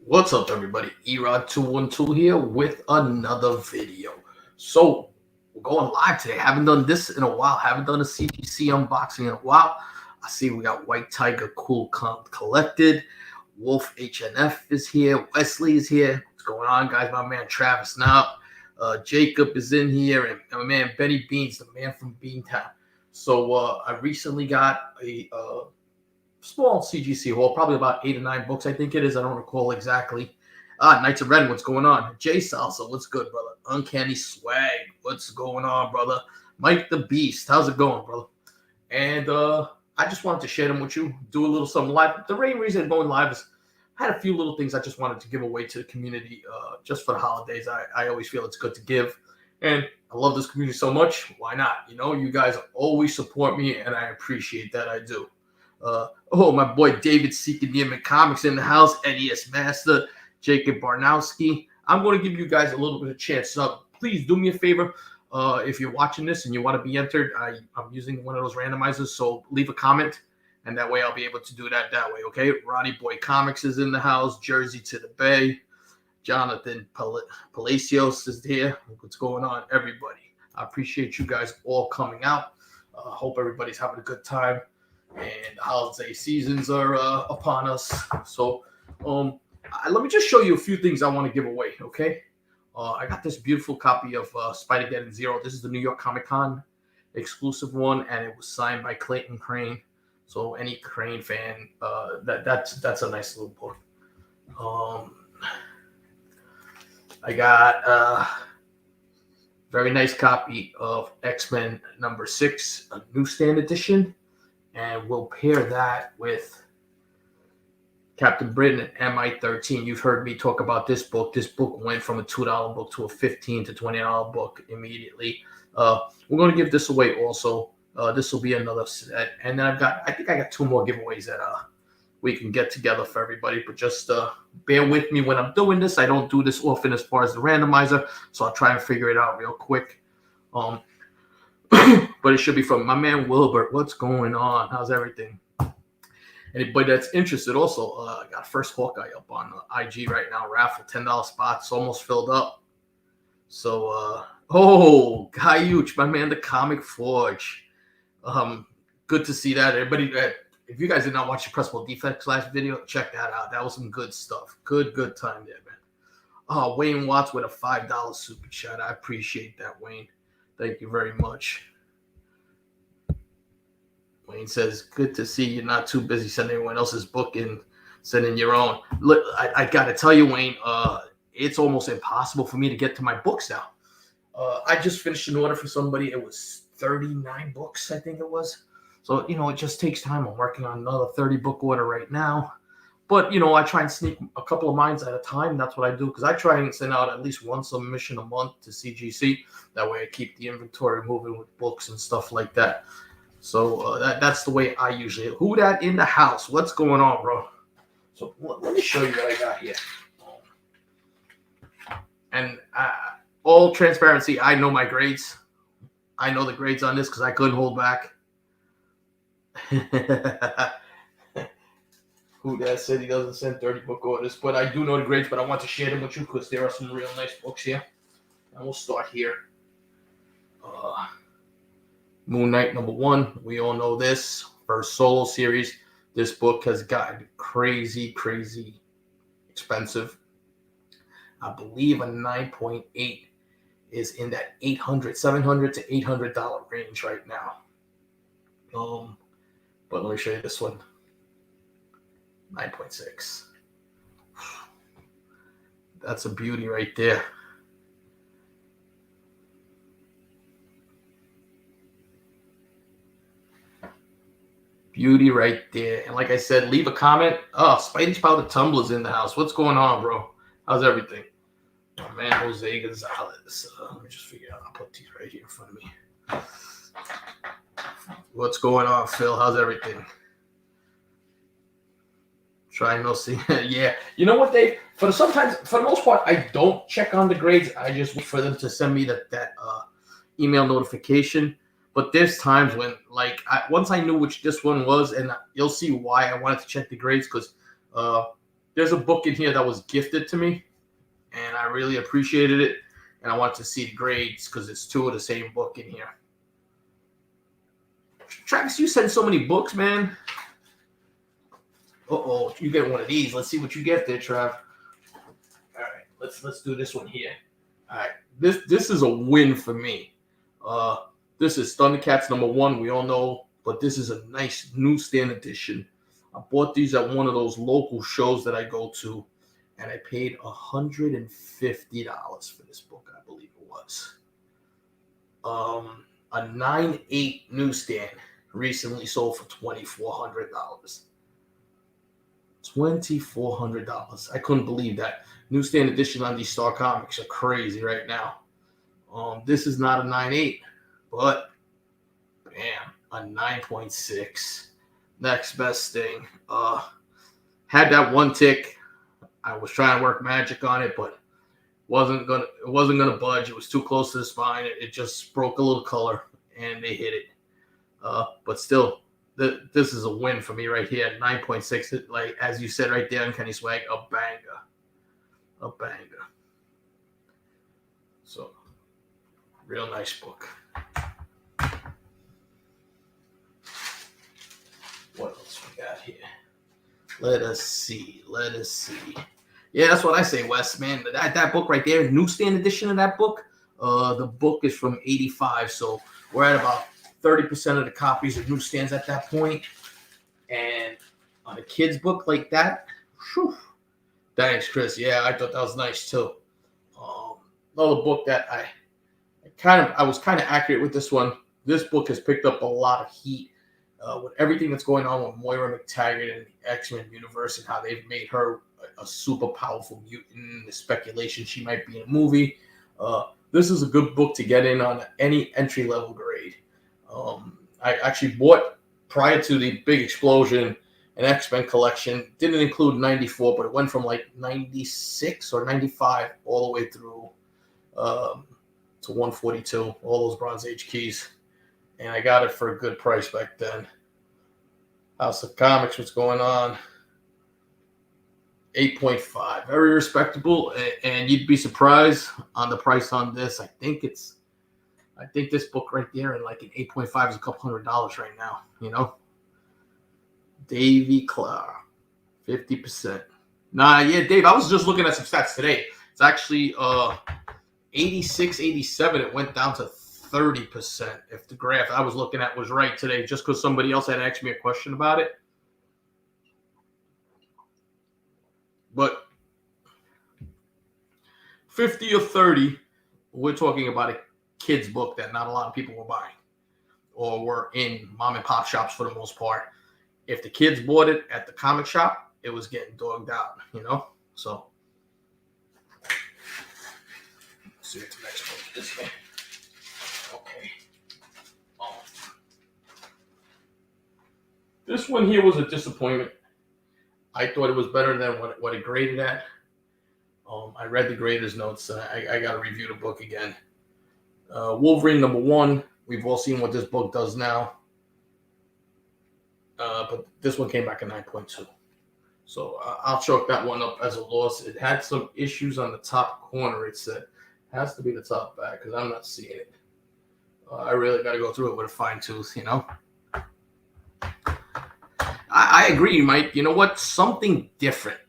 What's up, everybody? Erod212 here with another video. So, we're going live today. Haven't done this in a while. Haven't done a CGC unboxing in a while. I see we got White Tiger Cool Collected. Wolf HNF is here. Wesley is here. What's going on, guys? My man Travis now. Jacob is in here. And my man Benny Beans, the man from Beantown. So, I recently got a small CGC haul, probably about 8 or 9 books, I think it is. I don't recall exactly. Knights of Ren, what's going on? Jay Salsa, what's good, brother? Uncanny Swag, what's going on, brother? Mike the Beast, how's it going, brother? And I just wanted to share them with you, do a little something live. The main reason I'm going live is I had a few little things I just wanted to give away to the community just for the holidays. I always feel it's good to give. And I love this community so much. Why not? You know, you guys always support me, and I appreciate that. I do. My boy David Seeking the Image Comics in the house, NES Master, Jacob Barnowski. I'm going to give you guys a little bit of chance. Please do me a favor. If you're watching this and you want to be entered, I'm using one of those randomizers, so leave a comment, and that way I'll be able to do that way, okay? Ronnie Boy Comics is in the house, Jersey to the Bay. Jonathan Palacios is here. What's going on, everybody? I appreciate you guys all coming out. Hope everybody's having a good time. And the holiday seasons are upon us. So let me just show you a few things I want to give away, okay? I got this beautiful copy of Spider-Geddon Zero. This is the New York Comic Con exclusive one, and it was signed by Clayton Crane. So any Crane fan, that's a nice little book. I got a very nice copy of X-Men #6, a newsstand edition. And we'll pair that with Captain Britain and MI-13. You've heard me talk about this book. This book went from a $2 book to a $15 to $20 book immediately. We're going to give this away also. This will be another set. And then I think I got 2 more giveaways that we can get together for everybody. But just bear with me when I'm doing this. I don't do this often as far as the randomizer, so I'll try and figure it out real quick. But it should be from my man Wilbert. What's going on? How's everything? Anybody that's interested, also, I got first Hawkeye up on IG right now. Raffle, $10 spots, almost filled up. So, Guy Huge, my man, the Comic Forge. Good to see that. Everybody, if you guys did not watch the Pressable Defects last video, check that out. That was some good stuff. Good time there, man. Wayne Watts with a $5 super chat. I appreciate that, Wayne. Thank you very much. Wayne says, good to see you're not too busy sending everyone else's book and sending your own. Look, I got to tell you, Wayne, it's almost impossible for me to get to my books now. I just finished an order for somebody. It was 39 books, I think it was. So, it just takes time. I'm working on another 30-book order right now. But, I try and sneak a couple of mines at a time. That's what I do, because I try and send out at least one submission a month to CGC. That way I keep the inventory moving with books and stuff like that. So that's the way I usually. Who that in the house? What's going on, bro? So let me show you what I got here. And all transparency, I know my grades. I know the grades on this because I couldn't hold back. Who that said he doesn't send 30-book orders, but I do know the grades, but I want to share them with you because there are some real nice books here. And we'll start here. Moon Knight #1. We all know this. First solo series. This book has gotten crazy expensive. I believe a 9.8 is in that $700 to $800 range right now. But let me show you this one. 9.6. That's a beauty right there. Beauty right there. And like I said, leave a comment. Spidey's Powder Tumblr's in the house. What's going on, bro? How's everything? My man Jose Gonzalez. Let me just figure out. I'll put these right here in front of me. What's going on, Phil? How's everything? Trying to see. Yeah. You know what, Dave? For the most part, I don't check on the grades. I just wait for them to send me that email notification. But there's times when, once I knew which this one was, and you'll see why I wanted to check the grades, because there's a book in here that was gifted to me, and I really appreciated it. And I want to see the grades because it's two of the same book in here. Travis, you send so many books, man. Uh-oh, you get one of these. Let's see what you get there, Trav. All right, let's do this one here. All right, this is a win for me. This is Thundercats #1. We all know, but this is a nice newsstand edition. I bought these at one of those local shows that I go to, and I paid $150 for this book, I believe it was. A 9/8 newsstand recently sold for $2,400. $2,400. I couldn't believe that. Newsstand edition on these Star Comics are crazy right now. This is not a 9/8, but bam, a 9.6. Next best thing. Had that one tick. I was trying to work magic on it, but it wasn't gonna budge. It was too close to the spine. It just broke a little color, and they hit it. But still, this is a win for me right here. 9.6. Like as you said right there, Uncanny Swag, a banger, a banger. So, real nice book. What else we got here? Let us see. Yeah, that's what I say, Wes, man. That book right there, newsstand edition of that book, the book is from 85, so we're at about 30% of the copies of newsstands at that point. And on a kid's book like that, whew, thanks, Chris. Yeah, I thought that was nice too. Another book that I was kind of accurate with this one. This book has picked up a lot of heat with everything that's going on with Moira McTaggart and the X-Men universe and how they've made her a super powerful mutant. The speculation she might be in a movie. This is a good book to get in on any entry-level grade. I actually bought, prior to the big explosion, an X-Men collection. Didn't include 94, but it went from like 96 or 95 all the way through to 142, all those Bronze Age keys. And I got it for a good price back then. House of Comics, what's going on? 8.5, very respectable. And you'd be surprised on the price on this. I think this book right there and like an 8.5 is a couple $100 right now, you know. Davy Clark, 50%. Nah, yeah, Dave, I was just looking at some stats today. It's actually 86, 87. It went down to 30%. If the graph I was looking at was right today, just because somebody else had asked me a question about it. But 50 or 30, we're talking about a kid's book that not a lot of people were buying or were in mom and pop shops for the most part. If the kids bought it at the comic shop, it was getting dogged out, you know? So, let's see what the next book is here. Okay. This one here was a disappointment. I thought it was better than what it graded at. I read the grader's notes. I got to review the book again. Wolverine #1. We've all seen what this book does now. But this one came back at 9.2. So I'll chalk that one up as a loss. It had some issues on the top corner. It said, has to be the top back because I'm not seeing it. I really got to go through it with a fine tooth, you know. I agree, Mike. You know what? Something different.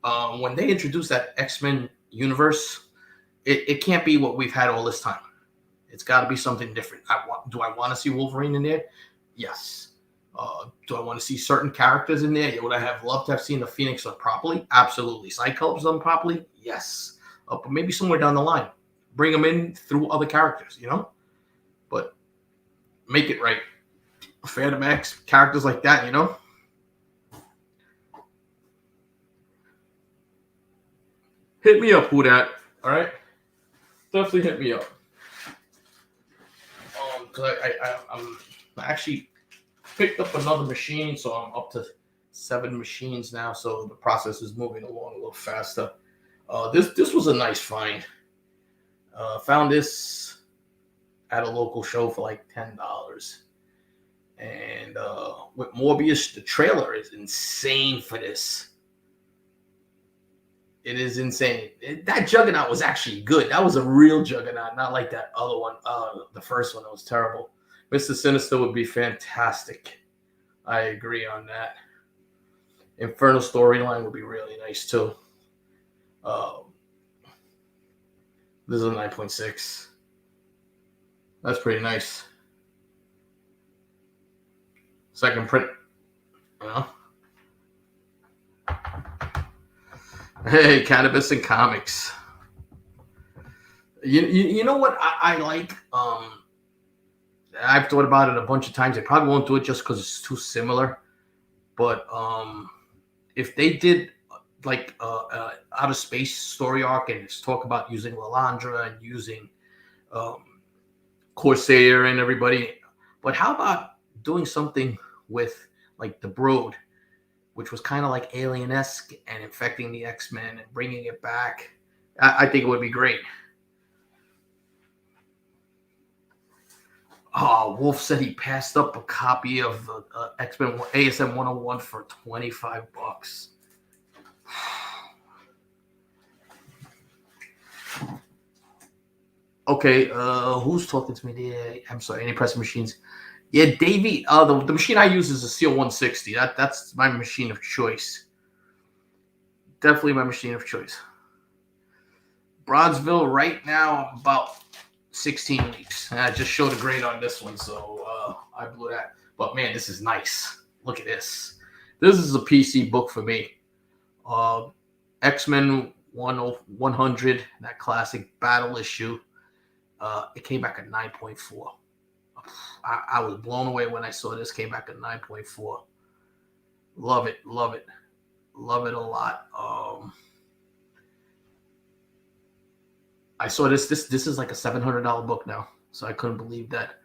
When they introduced that X-Men universe, it can't be what we've had all this time. It's got to be something different. Do I want to see Wolverine in there? Yes. Do I want to see certain characters in there? Would I have loved to have seen the Phoenix done properly? Absolutely. Cyclops done properly? Yes. But maybe somewhere down the line. Bring them in through other characters, you know? But make it right. Fair to Max, characters like that, you know? Hit me up, who that? All right? Definitely hit me up. Because I'm actually picked up another machine, so I'm up to 7 machines now, so the process is moving along a little faster. This was a nice find. Found this at a local show for like $10. And with Morbius, the trailer is insane for this. It is insane. That Juggernaut was actually good. That was a real Juggernaut, not like that other one. The first one that was terrible. Mr. Sinister would be fantastic. I agree on that. Infernal storyline would be really nice too. This is a 9.6. That's pretty nice. Second print. You know? Hey, Cannabis and Comics. You know what I like? I've thought about it a bunch of times. I probably won't do it just because it's too similar. But if they did like outer space story arc and just talk about using Lalandra and using Corsair and everybody, but how about doing something with like the Brood, which was kind of like Alien-esque and infecting the X-Men and bringing it back? I think it would be great. Oh, Wolf said he passed up a copy of X-Men ASM 101 for $25. Okay, who's talking to me there? I'm sorry, any pressing machines? Yeah, Davey. The machine I use is a Seal 160. That's my machine of choice. Definitely my machine of choice. Bronzeville right now about 16 weeks. I just showed a grade on this one, so I blew that. But man, this is nice. Look at this. This is a PC book for me. X-Men 100, that classic battle issue. It came back at 9.4. I was blown away when I saw this. Came back at 9.4. Love it, love it, love it a lot. I saw this. This is like a $700 book now, so I couldn't believe that.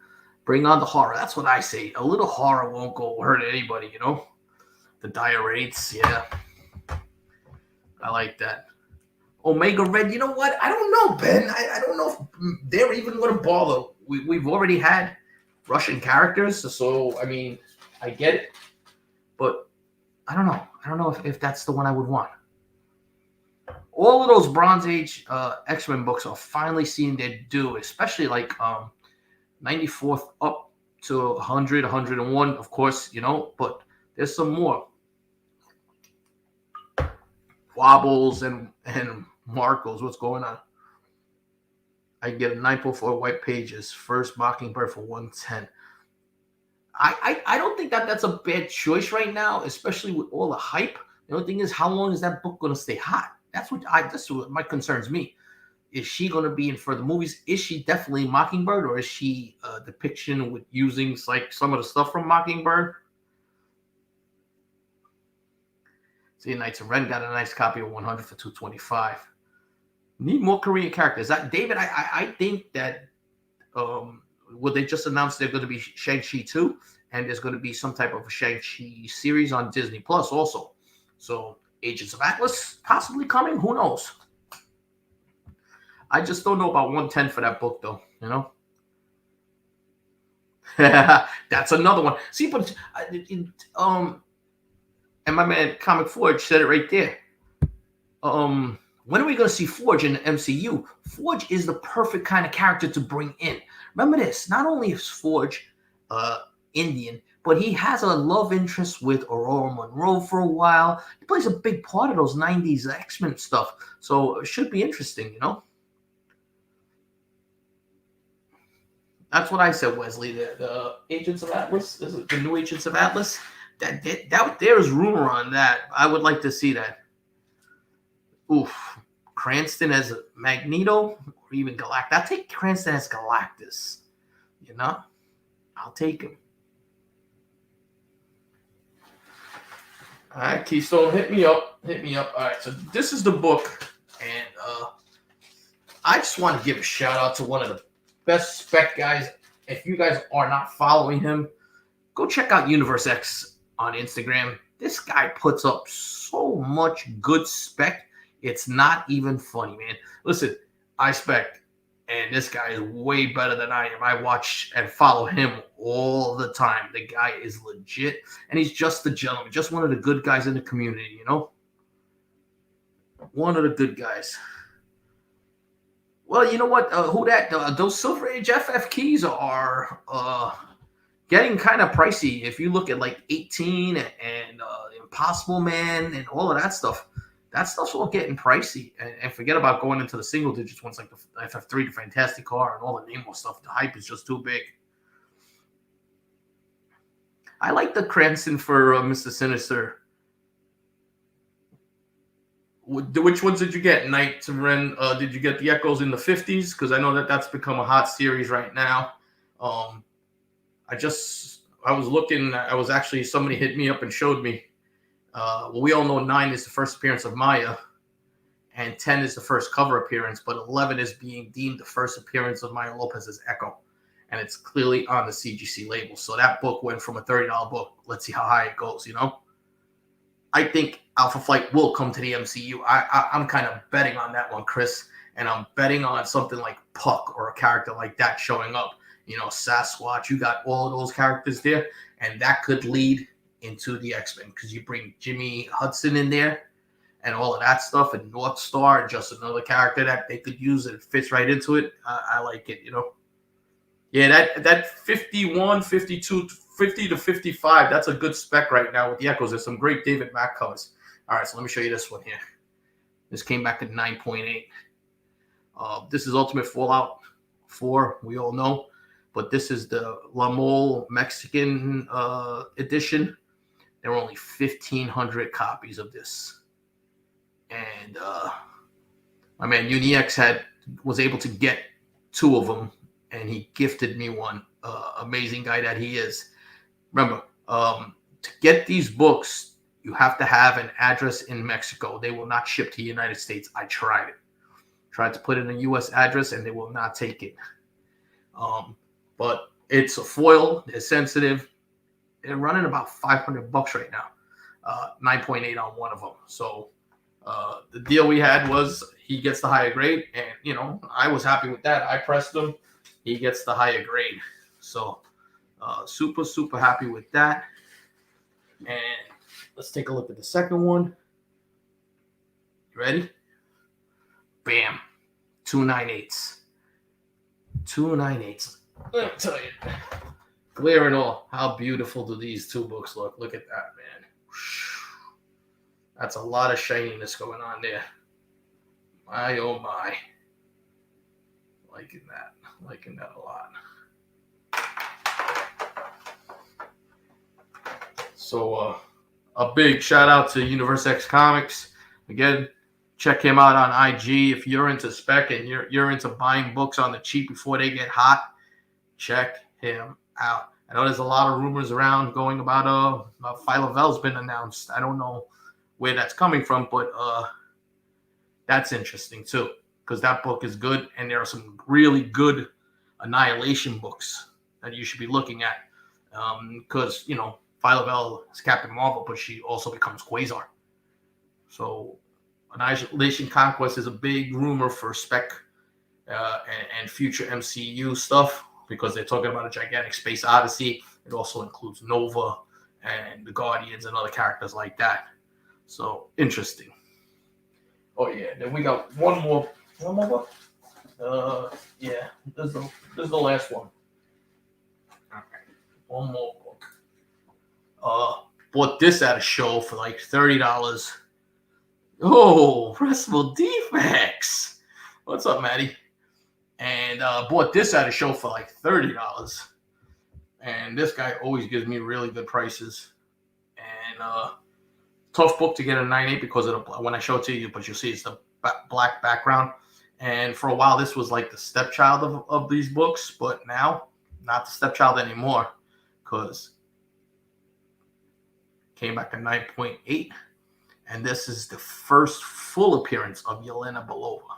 Bring on the horror. That's what I say. A little horror won't go hurt anybody, you know. The dire rates, yeah. I like that. Omega Red. You know what? I don't know, Ben. I don't know if they're even going to bother. We've already had Russian characters, so I mean, I get it, but I don't know. I don't know if that's the one I would want. All of those Bronze Age X-Men books are finally seeing their due, especially like 94th up to 100, 101, of course, you know, but there's some more. Wobbles and Marcos, what's going on? I can get a 9.4 white pages. First Mockingbird for 110. I don't think that's a bad choice right now, especially with all the hype. The only thing is, how long is that book going to stay hot? That's what my concerns me. Is she going to be in further movies? Is she definitely Mockingbird, or is she a depiction with using like some of the stuff from Mockingbird? See, Knights of Ren got a nice copy of 100 for $225. Need more Korean characters. David, I think that well, they just announced they're going to be Shang-Chi 2, and there's going to be some type of a Shang-Chi series on Disney Plus also. So Agents of Atlas possibly coming. Who knows? I just don't know about 110 for that book, though. You know, that's another one. See, but and my man Comic Forge said it right there. When are we going to see Forge in the MCU? Forge is the perfect kind of character to bring in. Remember this, not only is Forge Indian, but he has a love interest with Aurora Monroe for a while. He plays a big part of those 90s X-Men stuff. So it should be interesting, you know? That's what I said, Wesley. The Agents of Atlas, the new Agents of Atlas, that there is rumor on that. I would like to see that. Oof. Cranston as Magneto or even Galactus. I'll take Cranston as Galactus. You know? I'll take him. All right, Keystone, hit me up. Hit me up. All right, so this is the book. And I just want to give a shout out to one of the best spec guys. If you guys are not following him, go check out Universe X on Instagram. This guy puts up so much good spec. It's not even funny, man. Listen, I spec, and this guy is way better than I am. I watch and follow him all the time. The guy is legit, and he's just a gentleman, just one of the good guys in the community, you know? One of the good guys. Well, you know what? Who that? Those Silver Age FF keys are getting kind of pricey. If you look at like 18 and Impossible Man and all of that stuff's all getting pricey. And forget about going into the single digits ones like the FF3, the Fantastic Car, and all the Nemo stuff. The hype is just too big. I like the Cranston for Mr. Sinister. Which ones did you get? Knights of Ren? Did you get the Echoes in the 50s? Because I know that's become a hot series right now. I was looking. I was actually, somebody hit me up and showed me. Well, we all know 9 is the first appearance of Maya, and 10 is the first cover appearance, but 11 is being deemed the first appearance of Maya Lopez as Echo, and it's clearly on the CGC label. So that book went from a $30 book. Let's see how high it goes. I think Alpha Flight will come to the MCU. I'm kind of betting on that one, Chris, and I'm betting on something like Puck or a character like that showing up. Sasquatch. You got all of those characters there, and that could lead into the X-Men because you bring Jimmy Hudson in there and all of that stuff, and North Star, just another character that they could use, and it fits right into it. I like it. Yeah, that 51, 52, 50 to 55, that's a good spec right now with the Echoes. There's some great David Mack covers. All right, so let me show you this one here. This came back at 9.8. This is Ultimate Fallout 4, we all know. But this is the La Mole Mexican edition. There were only 1,500 copies of this. And my man Unix was able to get 2 of them, and he gifted me one. Amazing guy that he is. Remember, to get these books, you have to have an address in Mexico. They will not ship to the United States. I tried it. Tried to put in a U.S. address, and they will not take it. But it's a foil. It's sensitive. They're running about $500 right now. 9.8 on one of them. So the deal we had was he gets the higher grade, and I was happy with that. I pressed him. He gets the higher grade. So super, super happy with that. And let's take a look at the second one. You ready? Bam. 298s. 298s. Let me tell you. Glare and all. How beautiful do these 2 books look? Look at that, man. That's a lot of shininess going on there. My, oh my. Liking that a lot. So a big shout out to Universe X Comics. Again, check him out on IG. If you're into spec and you're into buying books on the cheap before they get hot, check him out. I know there's a lot of rumors around going about Phyla-Vel's been announced. I don't know where that's coming from, but that's interesting too, because that book is good, and there are some really good Annihilation books that you should be looking at, because Phyla-Vel is Captain Marvel, but she also becomes Quasar. So Annihilation Conquest is a big rumor for spec and future MCU stuff, because they're talking about a gigantic space odyssey. It also includes Nova and the Guardians and other characters like that. So interesting. Oh yeah, then we got one more book. Yeah, this is the last one. Okay, one more book. Bought this at a show for like $30. Oh, Restful Defects. What's up, Maddie? And bought this at a show for like $30. And this guy always gives me really good prices. And tough book to get a 9.8 because of when I show it to you, but you'll see it's the black background. And for a while, this was like the stepchild of these books, but now not the stepchild anymore, because came back to 9.8. And this is the first full appearance of Yelena Belova.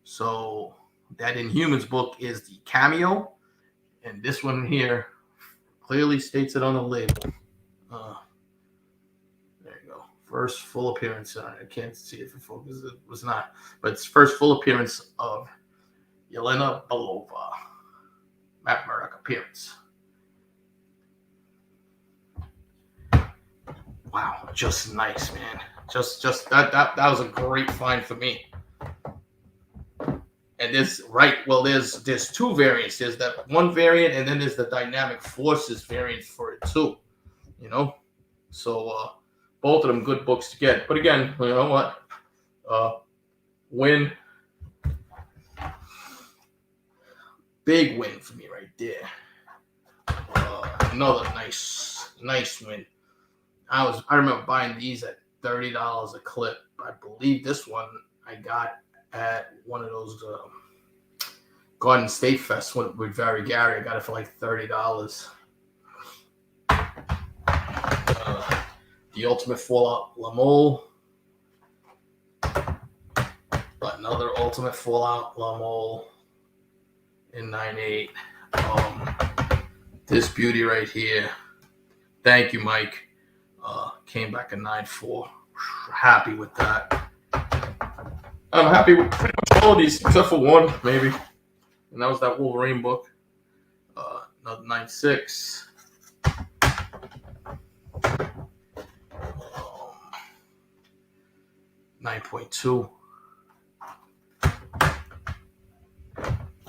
So that Inhumans book is the cameo, and this one here clearly states it on the label. There you go. First full appearance. I can't see if it focuses. It was not, but it's first full appearance of Yelena Belova. Matt Murdock appearance. Wow, just nice, man. Just that was a great find for me. And there's two variants. There's that one variant, and then there's the dynamic forces variant for it too. You know, so both of them good books to get. But again, you know what? Win, big win for me right there. Another nice win. I remember buying these at $30 a clip. I believe this one I got at one of those Garden State Fest with Barry Gary. I got it for like $30. The Ultimate Fallout Lamole. Another Ultimate Fallout Lamole in 9.8. This beauty right here. Thank you, Mike. Came back in 9.4. Happy with that. I'm happy with pretty much all of these except for one, maybe. And that was that Wolverine book. Another 9.6. 9.2.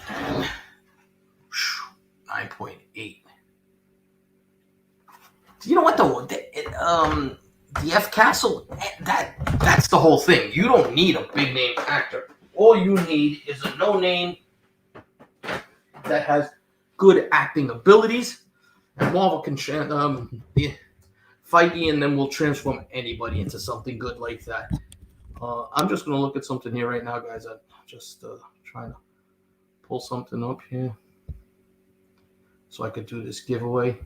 And 9.8. You know what though? The F Castle, that's the whole thing. You don't need a big name actor. All you need is a no name that has good acting abilities. And Marvel can Feige and then will transform anybody into something good like that. I'm just gonna look at something here right now, guys. I'm just trying to pull something up here so I could do this giveaway.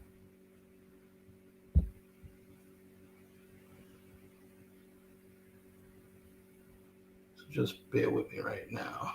So just bear with me right now.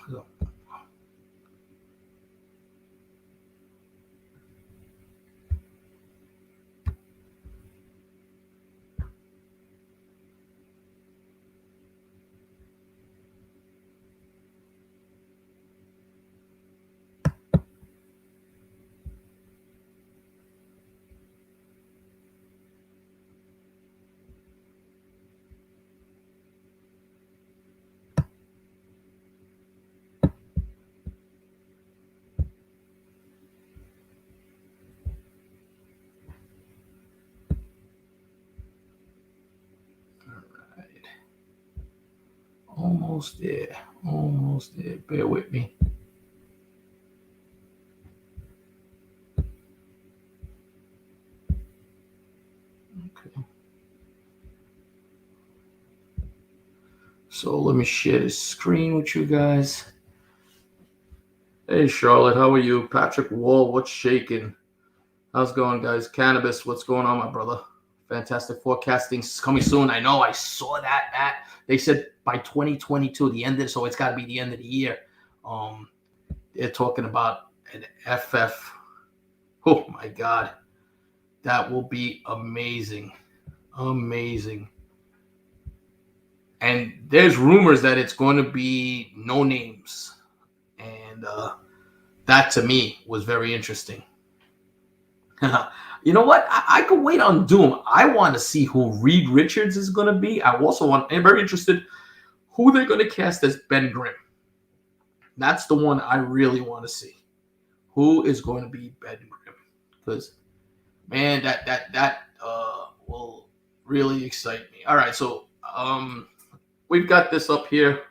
Almost there. Bear with me. Okay. So let me share the screen with you guys. Hey, Charlotte, how are you? Patrick Wall, what's shaking? How's it going, guys? Cannabis, what's going on, my brother? Fantastic forecasting coming soon. I know, I saw that. They said by 2022, the end of it, so it's got to be the end of the year. They're talking about an FF. Oh, my God. That will be amazing. Amazing. And there's rumors that it's going to be no names. And that, to me, was very interesting. You know what? I could wait on Doom. I want to see who Reed Richards is going to be. I'm very interested who they're going to cast as Ben Grimm. That's the one I really want to see. Who is going to be Ben Grimm? Because, man, that will really excite me. All right, so we've got this up here,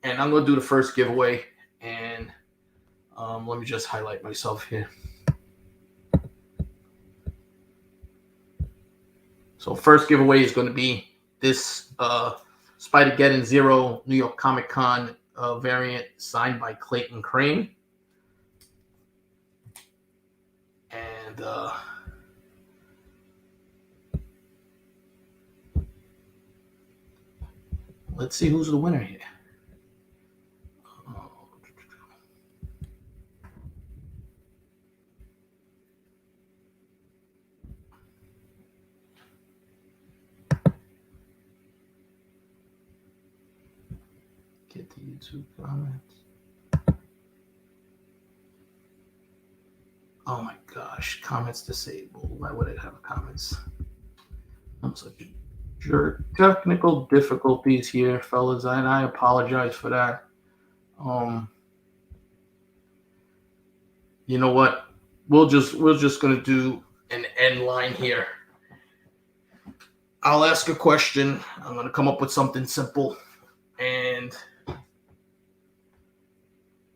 and I'm going to do the first giveaway. And let me just highlight myself here. So first giveaway is going to be this Spider-Geddon Zero New York Comic Con variant signed by Clayton Crane. And let's see who's the winner here. Get the YouTube comments. Oh my gosh, comments disabled. Why would it have comments? I'm such a technical difficulties here, fellas, and I apologize for that. Um, you know what? We're just gonna do an end line here. I'll ask a question. I'm gonna come up with something simple, and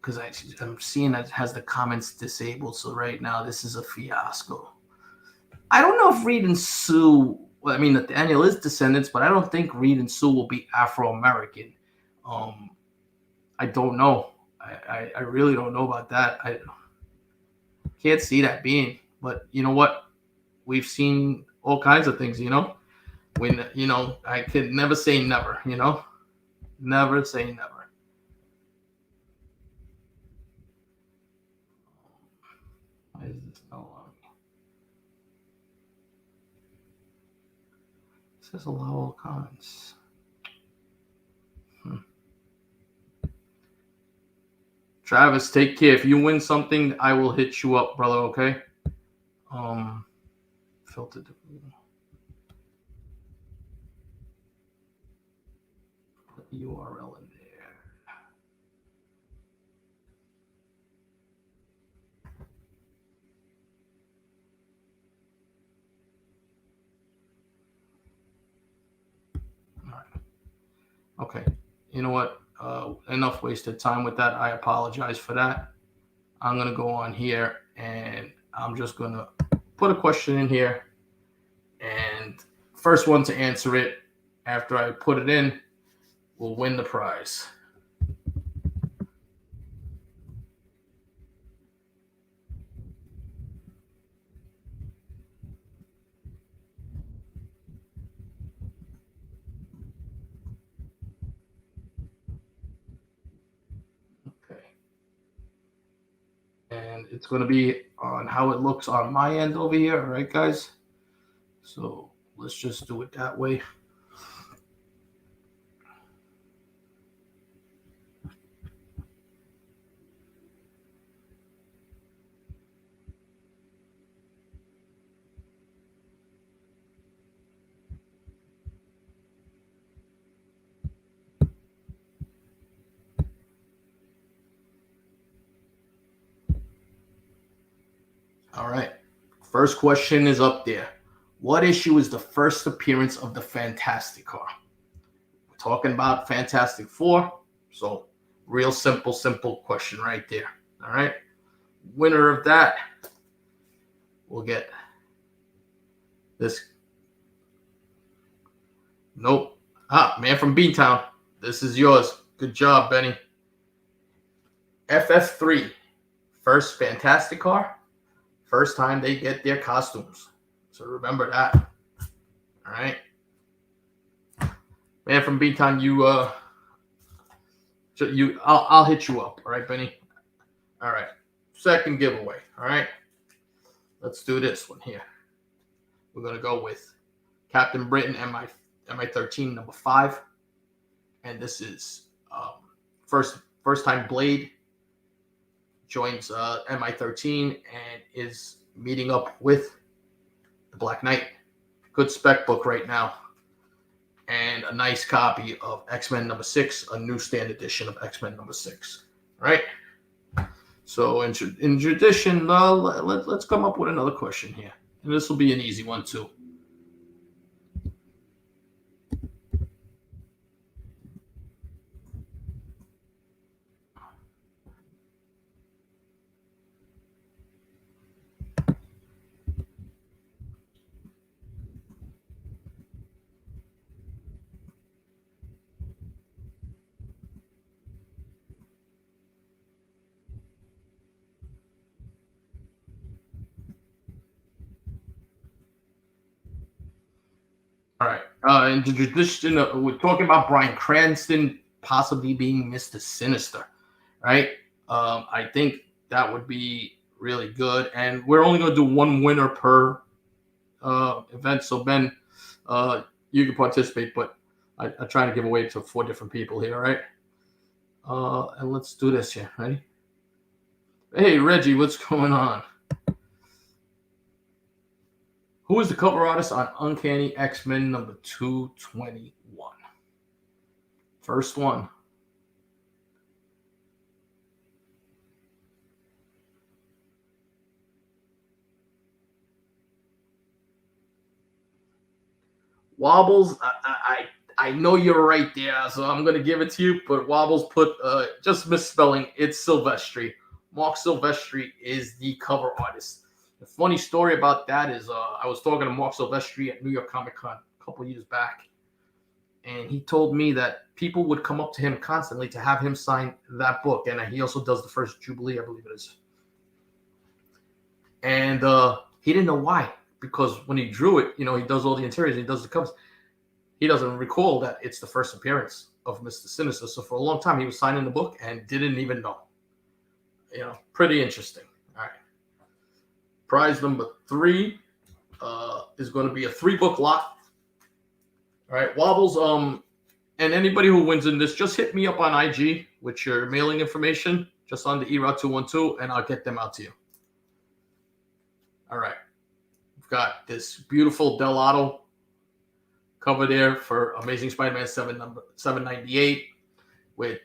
because I'm seeing that it has the comments disabled, so right now this is a fiasco. I don't know if Reed and Sue. Well, I mean, Nathaniel is descendants, but I don't think Reed and Sue will be Afro American. Um, I don't know. I really don't know about that. I can't see that being. But you know what? We've seen all kinds of things. When I could never say never. Never say never. Why is this no longer? It says allow all comments. Travis, take care. If you win something, I will hit you up, brother. Okay. Filtered. Put the URL in there. All right. Okay. You know what? Enough wasted time with that. I apologize for that. I'm gonna go on here and I'm just gonna put a question in here, and first one to answer it after I put it in will win the prize. Okay. And it's going to be on how it looks on my end over here. All right, guys? So let's just do it that way. All right. First question is up there. What issue is the first appearance of the Fantastic Car? We're talking about Fantastic Four. So, real simple question right there. All right. Winner of that will get this. Nope. Man from Beantown. This is yours. Good job, Benny. FF3. First Fantastic Car. First time they get their costumes. So remember that. All right. Man from Beantown, I'll hit you up. All right, Benny. All right. Second giveaway. All right. Let's do this one here. We're gonna go with Captain Britain MI13 number 5, and this is first time Blade joins MI13 and is meeting up with the Black Knight. Good spec book right now. And a nice copy of X-Men number 6, a newsstand edition of X-Men number 6. All right? So in tradition, let's come up with another question here. And this will be an easy one too. All right. In the tradition, we're talking about Bryan Cranston possibly being Mr. Sinister, right? I think that would be really good. And we're only going to do one winner per event. So, Ben, you can participate, but I try to give away to 4 different people here, right? And let's do this here. Ready? Hey, Reggie, what's going on? Who is the cover artist on Uncanny X-Men number 221? First one. Wobbles, I know you're right there, so I'm gonna give it to you. But Wobbles put just misspelling. It's Silvestri. Mark Silvestri is the cover artist. The funny story about that is I was talking to Mark Silvestri at New York Comic Con a couple years back, and he told me that people would come up to him constantly to have him sign that book, and he also does the first Jubilee, I believe it is. And he didn't know why, because when he drew it, he does all the interiors, he does the covers. He doesn't recall that it's the first appearance of Mr. Sinister. So for a long time, he was signing the book and didn't even know. Pretty interesting. All right. Prize number 3 is going to be a 3-book lot. All right, Wobbles. And anybody who wins in this, just hit me up on IG with your mailing information, just on the EROD212, and I'll get them out to you. All right. We've got this beautiful Dell'Otto cover there for Amazing Spider-Man 798 with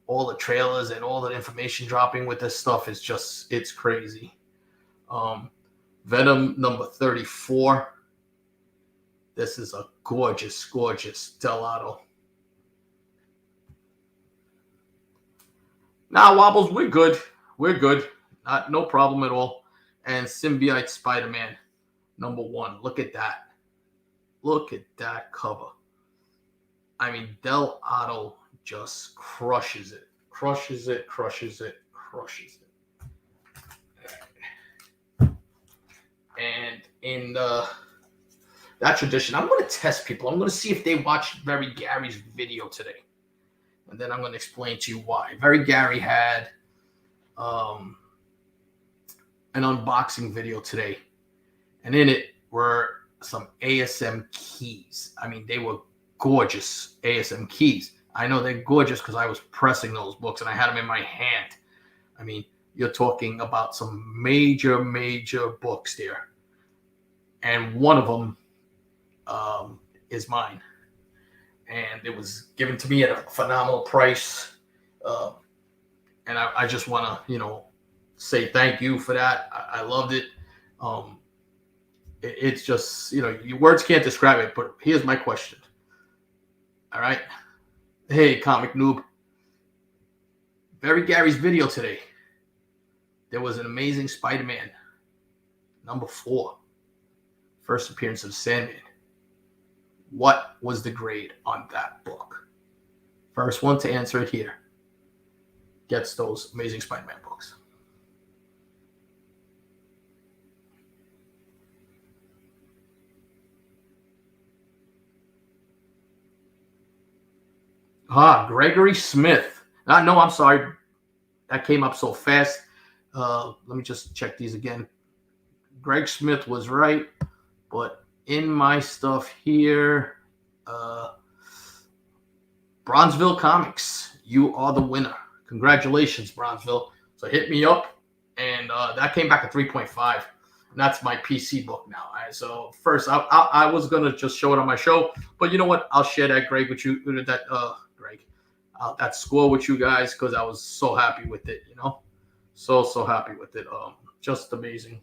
all the trailers and all the information dropping with this stuff. It's crazy. Venom number 34. This is a gorgeous, gorgeous Dell'Otto. Now, Wobbles, we're good. We're good. No problem at all. And Symbiote Spider-Man number 1. Look at that. Look at that cover. I mean, Dell'Otto just crushes it. Crushes it, crushes it, crushes it. And in that tradition, I'm going to test people. I'm going to see if they watched Very Gary's video today. And then I'm going to explain to you why. Very Gary had an unboxing video today. And in it were some ASM keys. I mean, they were gorgeous ASM keys. I know they're gorgeous because I was pressing those books and I had them in my hand. I mean, you're talking about some major, major books there. And one of them is mine. And it was given to me at a phenomenal price. And I just want to, say thank you for that. I loved it. It's just, your words can't describe it, but here's my question. All right. Hey, comic noob. Very Gary's video today. There was an Amazing Spider-Man number 4. First appearance of Sandman. What was the grade on that book? First one to answer it here gets those Amazing Spider-Man books. Gregory Smith. No, I'm sorry. That came up so fast. Let me just check these again. Greg Smith was right, but in my stuff here, Bronzeville Comics, you are the winner. Congratulations, Bronzeville. So hit me up, and that came back at 3.5. And that's my PC book now. All right, so first, I was gonna just show it on my show, but you know what? I'll share that Greg with you. That score with you guys because I was so happy with it. So happy with it. Just amazing.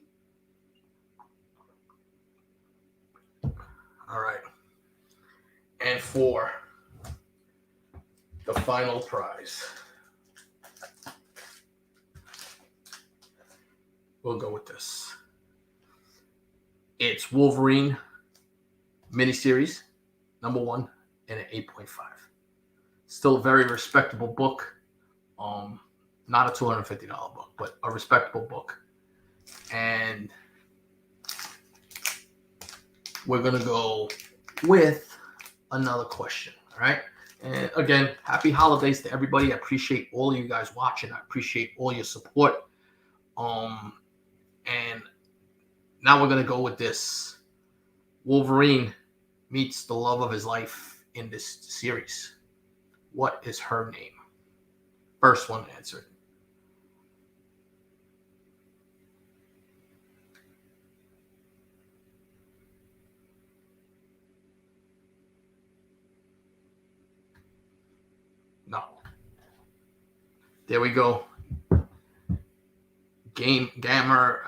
All right, and for the final prize, we'll go with this. It's Wolverine miniseries, number 1, and an 8.5. Still a very respectable book. Not a $250 book, but a respectable book. And we're going to go with another question. All right. And again, happy holidays to everybody. I appreciate all of you guys watching. I appreciate all your support. And now we're going to go with this. Wolverine meets the love of his life in this series. What is her name? First one to answer it. There we go. Gamer.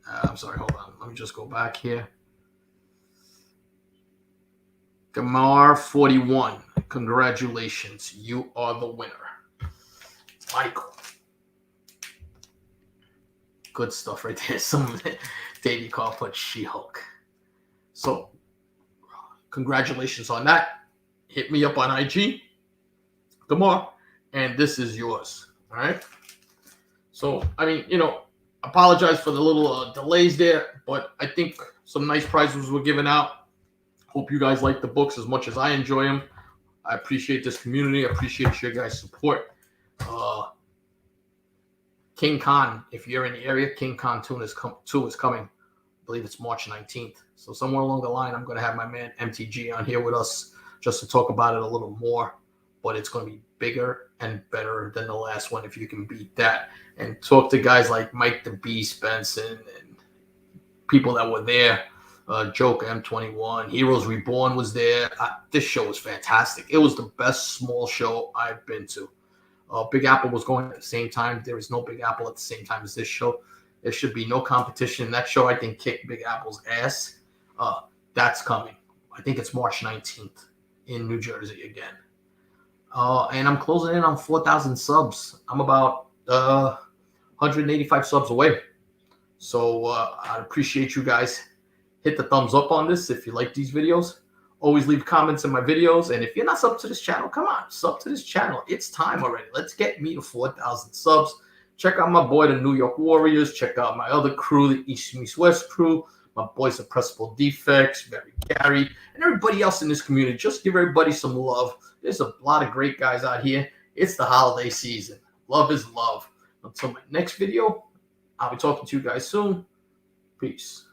I'm sorry, hold on. Let me just go back here. Gamar 41. Congratulations. You are the winner. Michael. Good stuff right there. Some Davey Carl put She-Hulk. So, congratulations on that. Hit me up on IG. Gamar. And this is yours. All right. So, I mean, apologize for the little delays there, but I think some nice prizes were given out. Hope you guys like the books as much as I enjoy them. I appreciate this community. I appreciate your guys' support. King Khan, if you're in the area, King Khan 2 is coming. I believe it's March 19th. So somewhere along the line, I'm going to have my man MTG on here with us just to talk about it a little more. But it's going to be bigger and better than the last one if you can beat that. And talk to guys like Mike the Beast Benson and people that were there. Joke M21, Heroes Reborn was there. This show was fantastic. It was the best small show I've been to. Big Apple was going at the same time. There is no Big Apple at the same time as this show. There should be no competition. That show, I think, kicked Big Apple's ass. That's coming. I think it's March 19th in New Jersey again. And I'm closing in on 4,000 subs. I'm about 185 subs away. So I'd appreciate you guys. Hit the thumbs up on this if you like these videos. Always leave comments in my videos. And if you're not subbed to this channel, come on, sub to this channel. It's time already. Let's get me to 4,000 subs. Check out my boy, the New York Warriors. Check out my other crew, the East Meets West crew. My boys, Suppressible Defects, Very Gary, and everybody else in this community. Just give everybody some love. There's a lot of great guys out here. It's the holiday season. Love is love. Until my next video, I'll be talking to you guys soon. Peace.